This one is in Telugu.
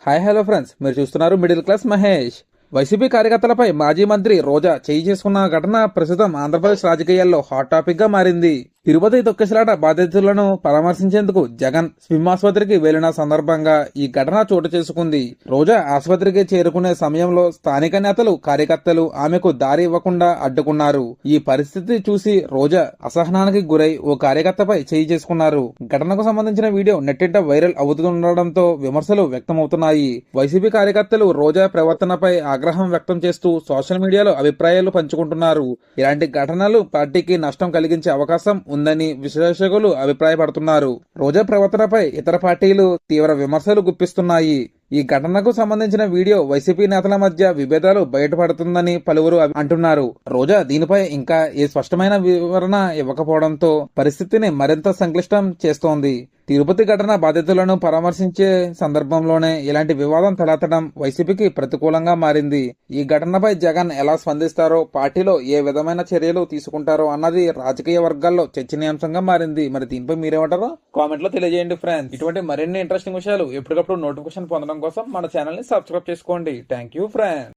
హాయ్ హలో ఫ్రెండ్స్, మీరు చూస్తున్నారు మిడిల్ క్లాస్ మహేష్. వైసీపీ కార్యకర్తలపై మాజీ మంత్రి రోజా చేయి చేసుకున్న ఘటన ప్రస్తుతం ఆంధ్రప్రదేశ్ రాజకీయాల్లో హాట్ టాపిక్ గా మారింది. తిరుపతి తొక్కిసలాట బాధితులను పరామర్శించేందుకు జగన్ స్విమ్ ఆసుపత్రికి వెళ్లిన సందర్భంగా ఈ ఘటన చోటు చేసుకుంది. రోజా ఆసుపత్రికి చేరుకునే సమయంలో స్థానిక నేతలు, కార్యకర్తలు ఆమెకు దారి ఇవ్వకుండా అడ్డుకున్నారు. ఈ పరిస్థితి చూసి రోజా అసహనానికి గురై ఓ కార్యకర్తపై చేయి చేసుకున్నారు. ఘటనకు సంబంధించిన వీడియో నెట్టింట వైరల్ అవుతుండడంతో విమర్శలు వ్యక్తమవుతున్నాయి. వైసీపీ కార్యకర్తలు రోజా ప్రవర్తనపై ఆగ్రహం వ్యక్తం చేస్తూ సోషల్ మీడియాలో అభిప్రాయాలు పంచుకుంటున్నారు. ఇలాంటి ఘటనలు పార్టీకి నష్టం కలిగించే అవకాశం ఉందని విశ్లేషకులు అభిప్రాయపడుతున్నారు. రోజా ప్రవర్తనపై ఇతర పార్టీలు తీవ్ర విమర్శలు గుప్పిస్తున్నాయి. ఈ ఘటనకు సంబంధించిన వీడియో వైసీపీ నేతల మధ్య విభేదాలు బయటపడుతుందని పలువురు అంటున్నారు. రోజా దీనిపై ఇంకా ఏ స్పష్టమైన వివరణ ఇవ్వకపోవడంతో పరిస్థితిని మరింత సంక్లిష్టం చేస్తోంది. తిరుపతి ఘటన బాధితులను పరామర్శించే సందర్భంలోనే ఇలాంటి వివాదం తలెత్తడం వైసీపీకి ప్రతికూలంగా మారింది. ఈ ఘటనపై జగన్ ఎలా స్పందిస్తారో, పార్టీలో ఏ విధమైన చర్యలు తీసుకుంటారో అన్నది రాజకీయ వర్గాల్లో చర్చనీయాంశంగా మారింది. మరి దీనిపై మీరేమంటారో కామెంట్ లో తెలియజేయండి ఫ్రెండ్స్. ఇటువంటి మరిన్ని ఇంట్రెస్టింగ్ విషయాలు ఎప్పటికప్పుడు నోటిఫికేషన్ పొందడం కోసం మన ఛానల్ ని సబ్స్క్రైబ్ చేసుకోండి. Thank you friends.